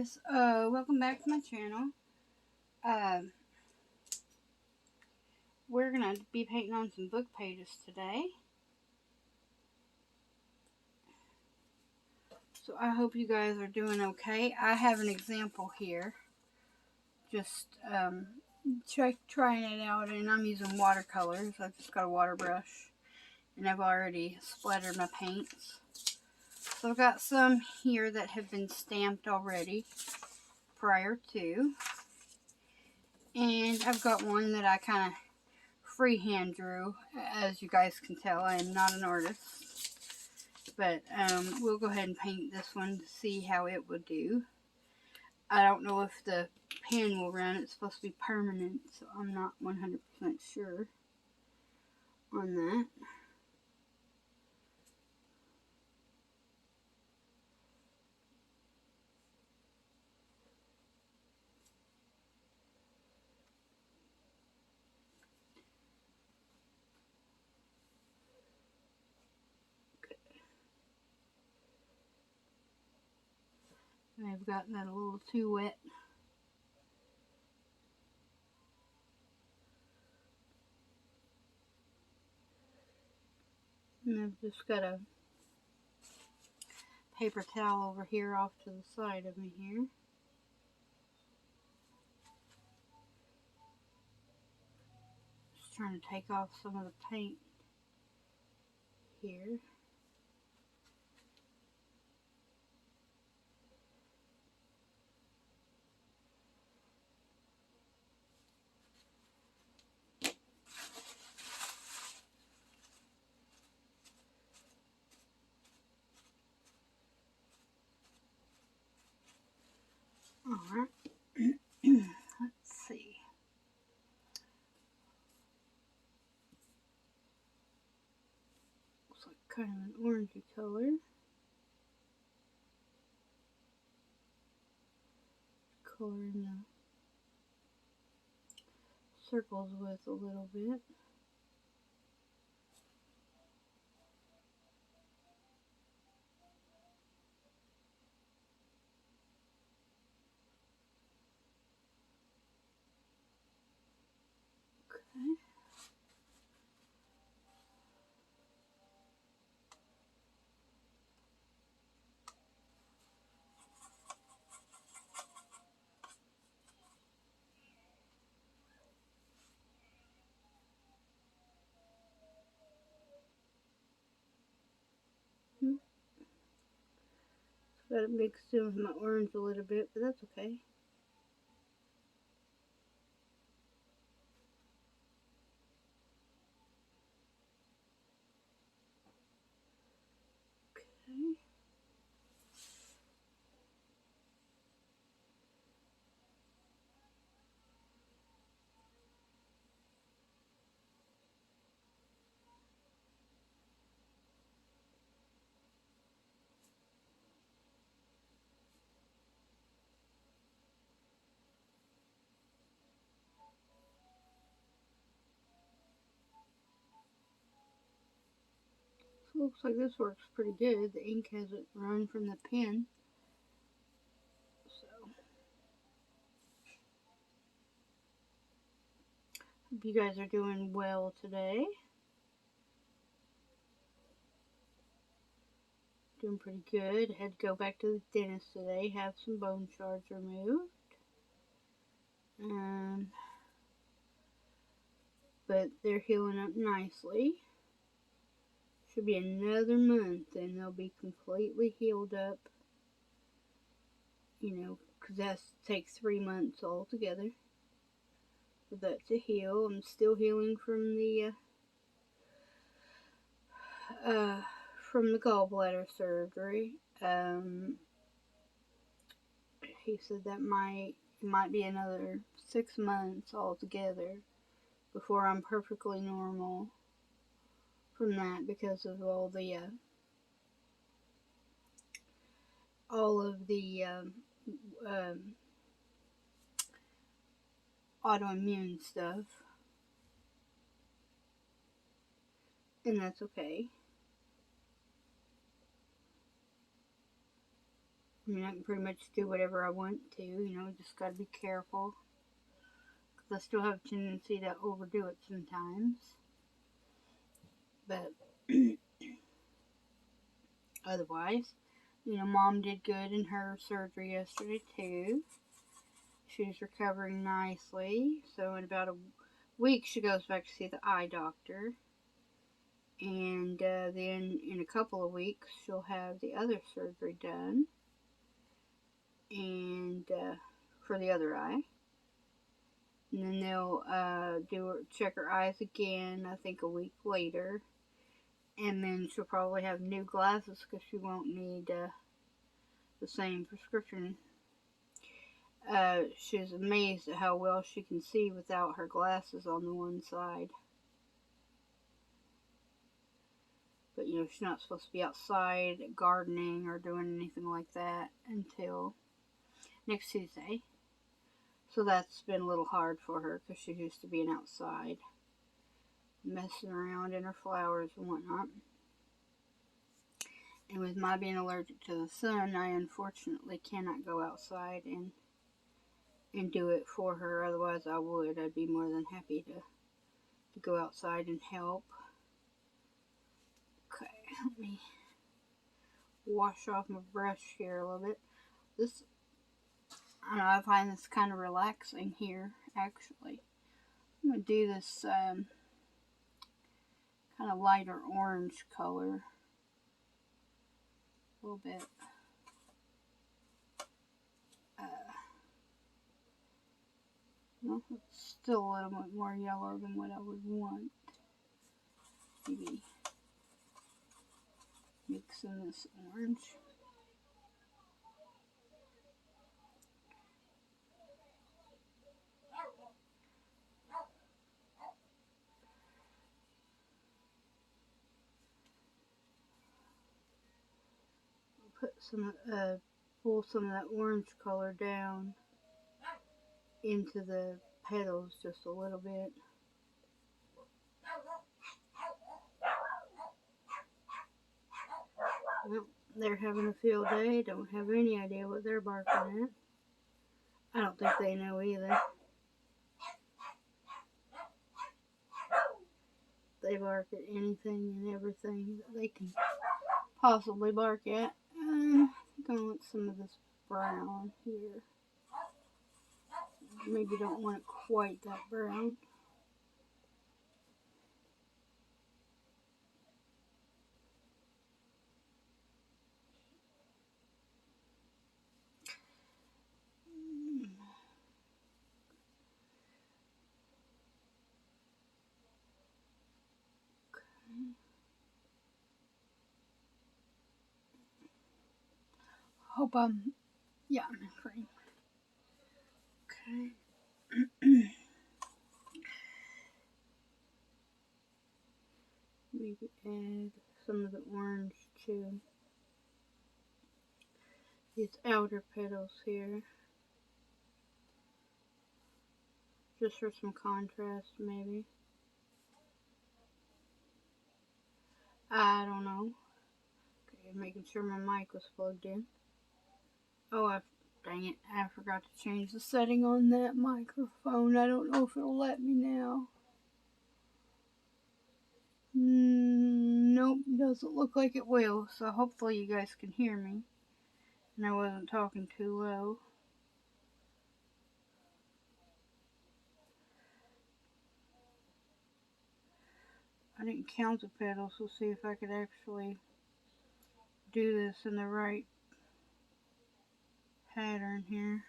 guys, welcome back to my channel. We're gonna be painting on some book pages today. So I hope you guys are doing okay. I have an example here. Just trying it out, and I'm using watercolors. I've just got a water brush, and I've already splattered my paints. So I've got some here that have been stamped already prior to. And I've got one that I kind of freehand drew. As you guys can tell, I am not an artist. But we'll go ahead and paint this one to see how it would do. I don't know if the pen will run. It's supposed to be permanent, so I'm not 100% sure on that. I've gotten that a little too wet. And I've just got a paper towel over here off to the side of me here. Just trying to take off some of the paint here. Alright. Let's see. Looks like kind of an orangey color. Coloring the circles with a little bit. Okay. Got it mixed in with my orange a little bit, but that's okay. Okay. So looks like this works pretty good. The ink hasn't run from the pen. So hope you guys are doing well today. Doing pretty good. Had to go back to the dentist today, have some bone shards removed. But they're healing up nicely. Should be another month and they'll be completely healed up. You know, because that takes 3 months altogether for that to heal. I'm still healing from the gallbladder surgery. He said that might be another 6 months altogether before I'm perfectly normal from that, because of all of the autoimmune stuff, and that's okay. I mean, I can pretty much do whatever I want to, you know, just gotta be careful. Because I still have a tendency to overdo it sometimes. But otherwise, you know, Mom did good in her surgery yesterday too. She's recovering nicely. So in about a week, she goes back to see the eye doctor. And then in a couple of weeks, she'll have the other surgery done. And for the other eye. And then they'll check her eyes again, I think a week later. And then she'll probably have new glasses because she won't need the same prescription. She's amazed at how well she can see without her glasses on the one side. But, you know, she's not supposed to be outside gardening or doing anything like that until next Tuesday. So that's been a little hard for her because she's used to being outside, messing around in her flowers and whatnot. And with my being allergic to the sun, I unfortunately cannot go outside and do it for her. Otherwise, I would. I'd be more than happy to go outside and help. Okay, let me wash off my brush here a little bit. This, I don't know, I find this kind of relaxing here, actually. I'm going to do this kind of lighter orange color a little bit. Well, it's still a little bit more yellow than what I would want. Maybe mix in this orange. Pull some of that orange color down into the petals just a little bit. Well, they're having a field day. Don't have any idea what they're barking at. I don't think they know either. They bark at anything and everything that they can possibly bark at. I'm going to want some of this brown here. Maybe don't want it quite that brown. Hope I'm in frame. Okay. Maybe add some of the orange to these outer petals here. Just for some contrast, maybe. I don't know. Okay, making sure my mic was plugged in. Oh, dang it. I forgot to change the setting on that microphone. I don't know if it'll let me now. Nope, doesn't look like it will. So hopefully you guys can hear me. And I wasn't talking too low. I didn't count the petals. We'll see if I could actually do this in the right pattern here.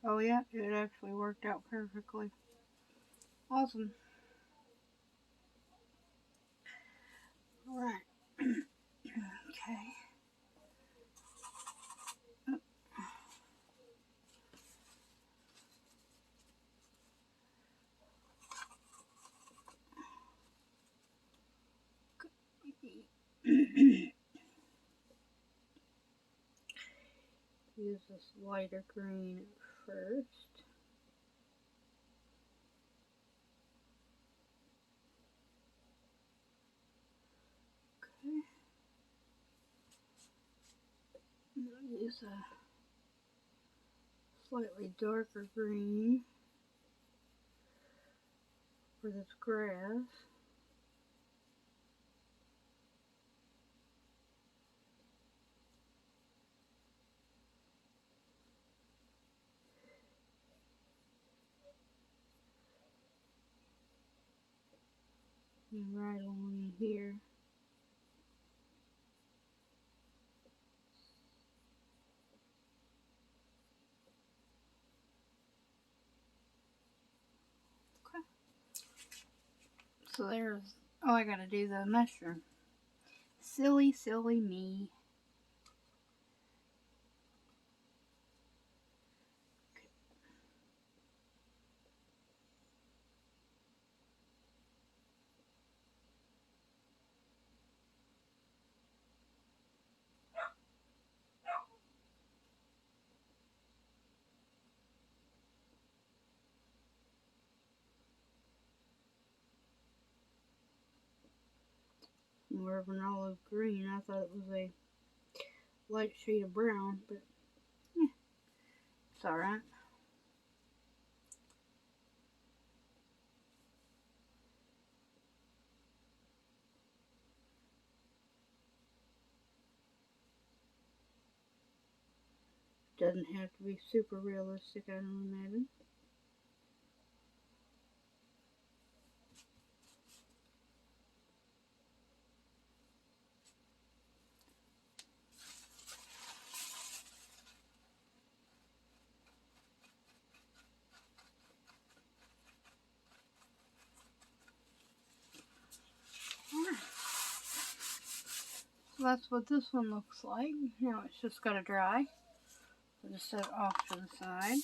Oh yeah, it actually worked out perfectly. Awesome. Alright. Okay. Use this lighter green at first. Okay. use a slightly darker green for this grass. And right along in here. Okay. So there's, oh, I gotta do the mushroom. Silly, silly me. More of an olive green. I thought it was a light shade of brown, but yeah, it's alright. Doesn't have to be super realistic, I don't imagine. Alright. So that's what this one looks like. Now it's just got to dry. We'll just set it off to the side.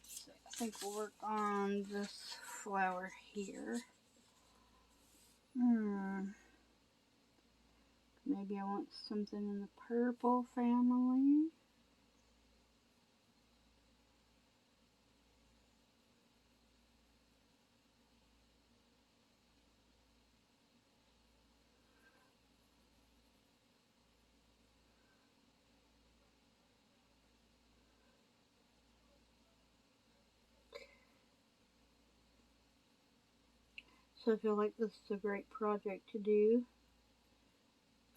So I think we'll work on this flower here. Maybe I want something in the purple family. So I feel like this is a great project to do.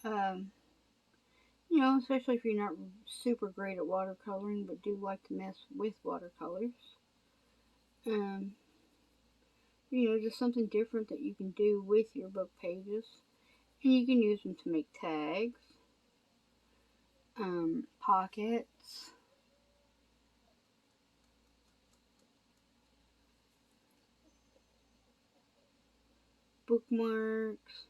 You know, especially if you're not super great at watercoloring, but do like to mess with watercolors. You know, just something different that you can do with your book pages. And you can use them to make tags, pockets, bookmarks,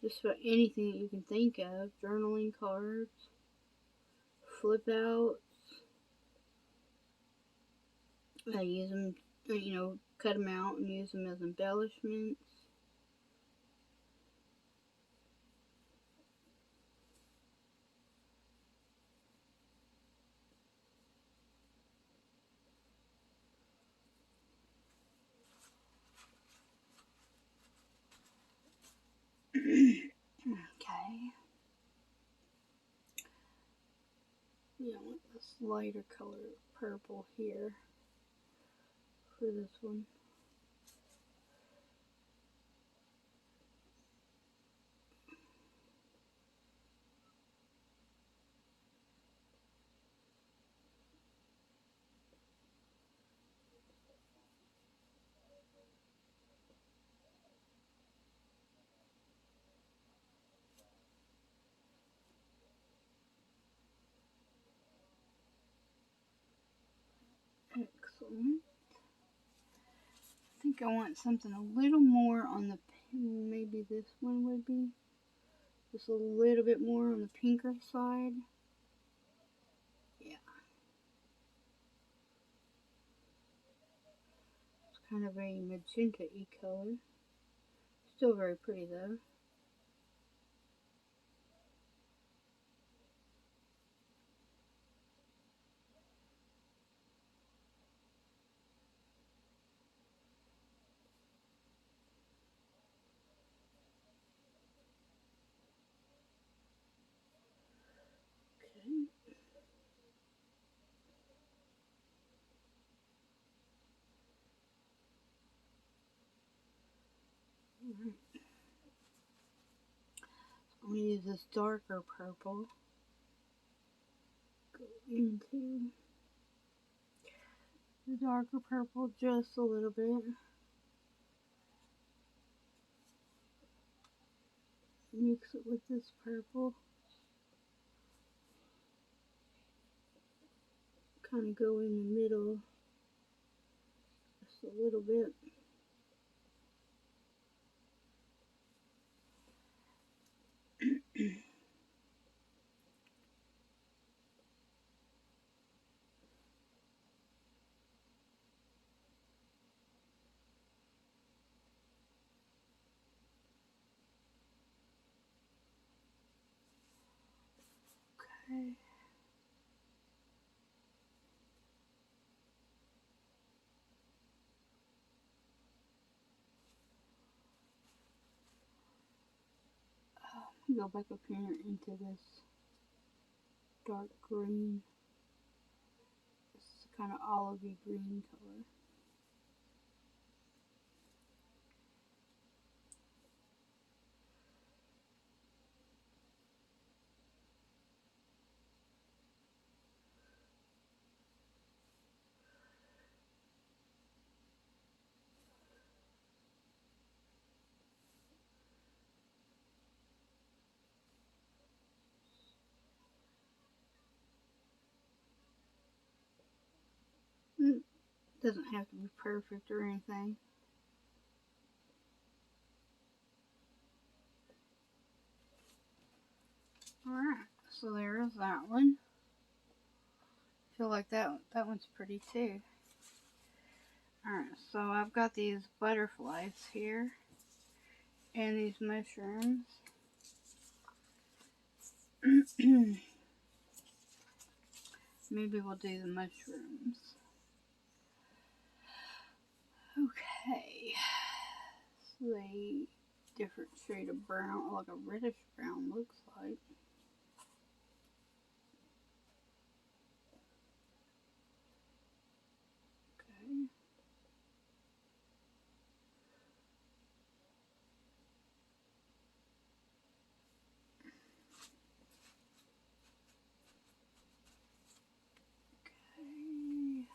just about anything that you can think of. Journaling cards, flip outs. I use them, you know, cut them out and use them as embellishments. Okay. Yeah, I want this lighter color purple here for this one. Excellent. I think I want something a little more on the, maybe this one would be. Just a little bit more on the pinker side. Yeah. It's kind of a magenta-y color. Still very pretty though. Alright. I'm going to use this darker purple. Go into the darker purple just a little bit. Mix it with this purple. Kind of go in the middle just a little bit. Okay. Go back up here into this dark green. This is kind of olivey green color. Doesn't have to be perfect or anything. Alright, so there's that one. Feel like that one's pretty too. Alright, so I've got these butterflies here and these mushrooms. Maybe we'll do the mushrooms. Okay, so a different shade of brown, like a reddish brown looks like. Okay. Okay.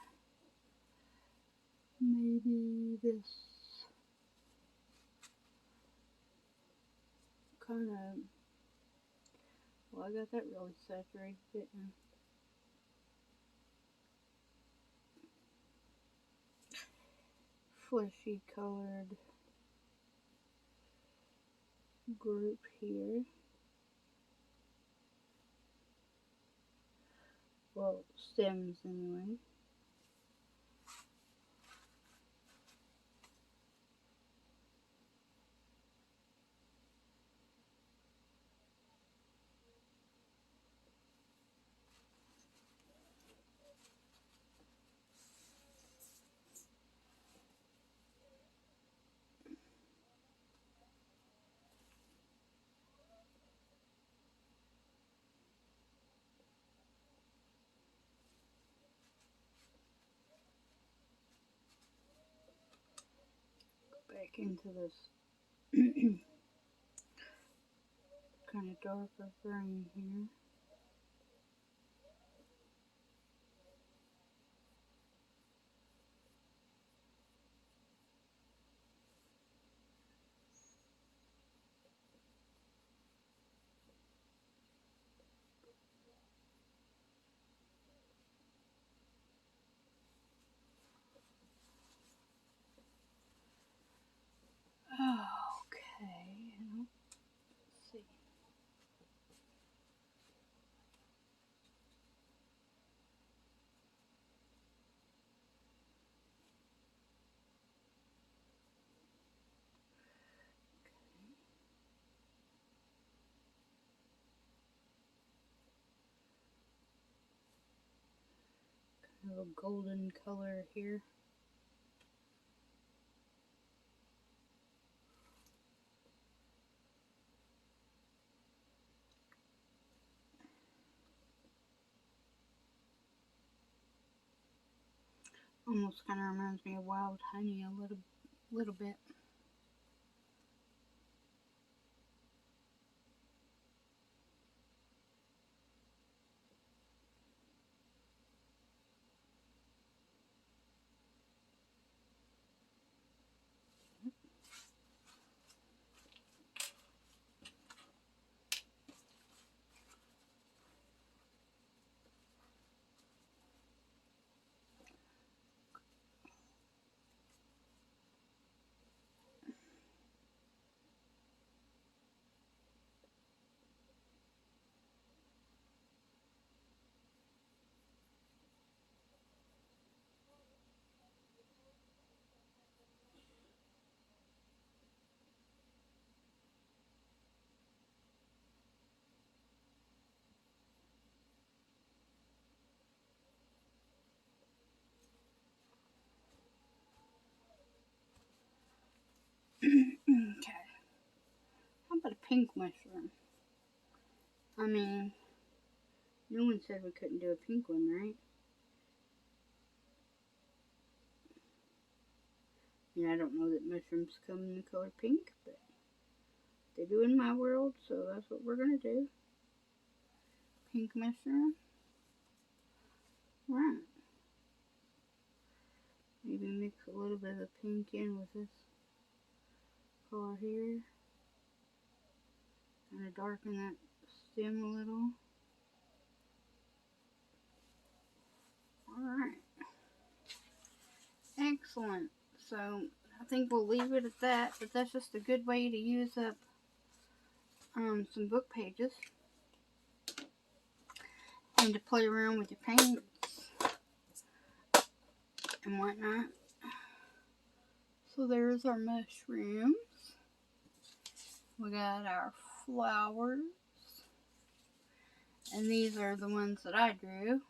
Maybe this kind of, well, I got that really saturated, didn't I? Fleshy colored group here. Well, stems anyway. Back into this kind of darker green here. Okay, let's see. Kind of a golden color here. Almost kind of reminds me of wild honey a little bit. pink mushroom. I mean, no one said we couldn't do a pink one, right? I mean, I don't know that mushrooms come in the color pink, but they do in my world, so that's what we're going to do. Pink mushroom. Right. Maybe mix a little bit of pink in with this color here. Kind of darken that stem a little. Alright. Excellent. So, I think we'll leave it at that, but that's just a good way to use up some book pages and to play around with your paints and whatnot. So there's our mushrooms. We got our flowers. And these are the ones that I drew.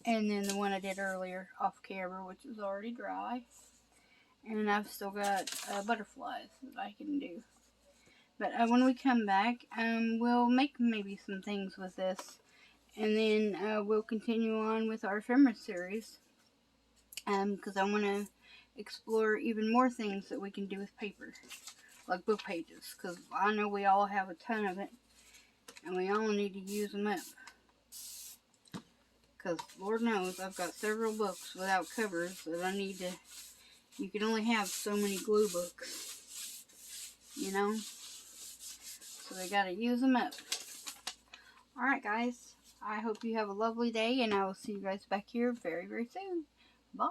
And then the one I did earlier off camera, which is already dry. And I've still got butterflies that I can do. But when we come back, we'll make maybe some things with this. And then we'll continue on with our ephemera series. Because I want to explore even more things that we can do with paper. Like book pages. Because I know we all have a ton of it. And we all need to use them up. Because Lord knows I've got several books without covers that I need to... You can only have so many glue books. You know? So they got to use them up. Alright guys. I hope you have a lovely day. And I will see you guys back here very, very soon. Bye.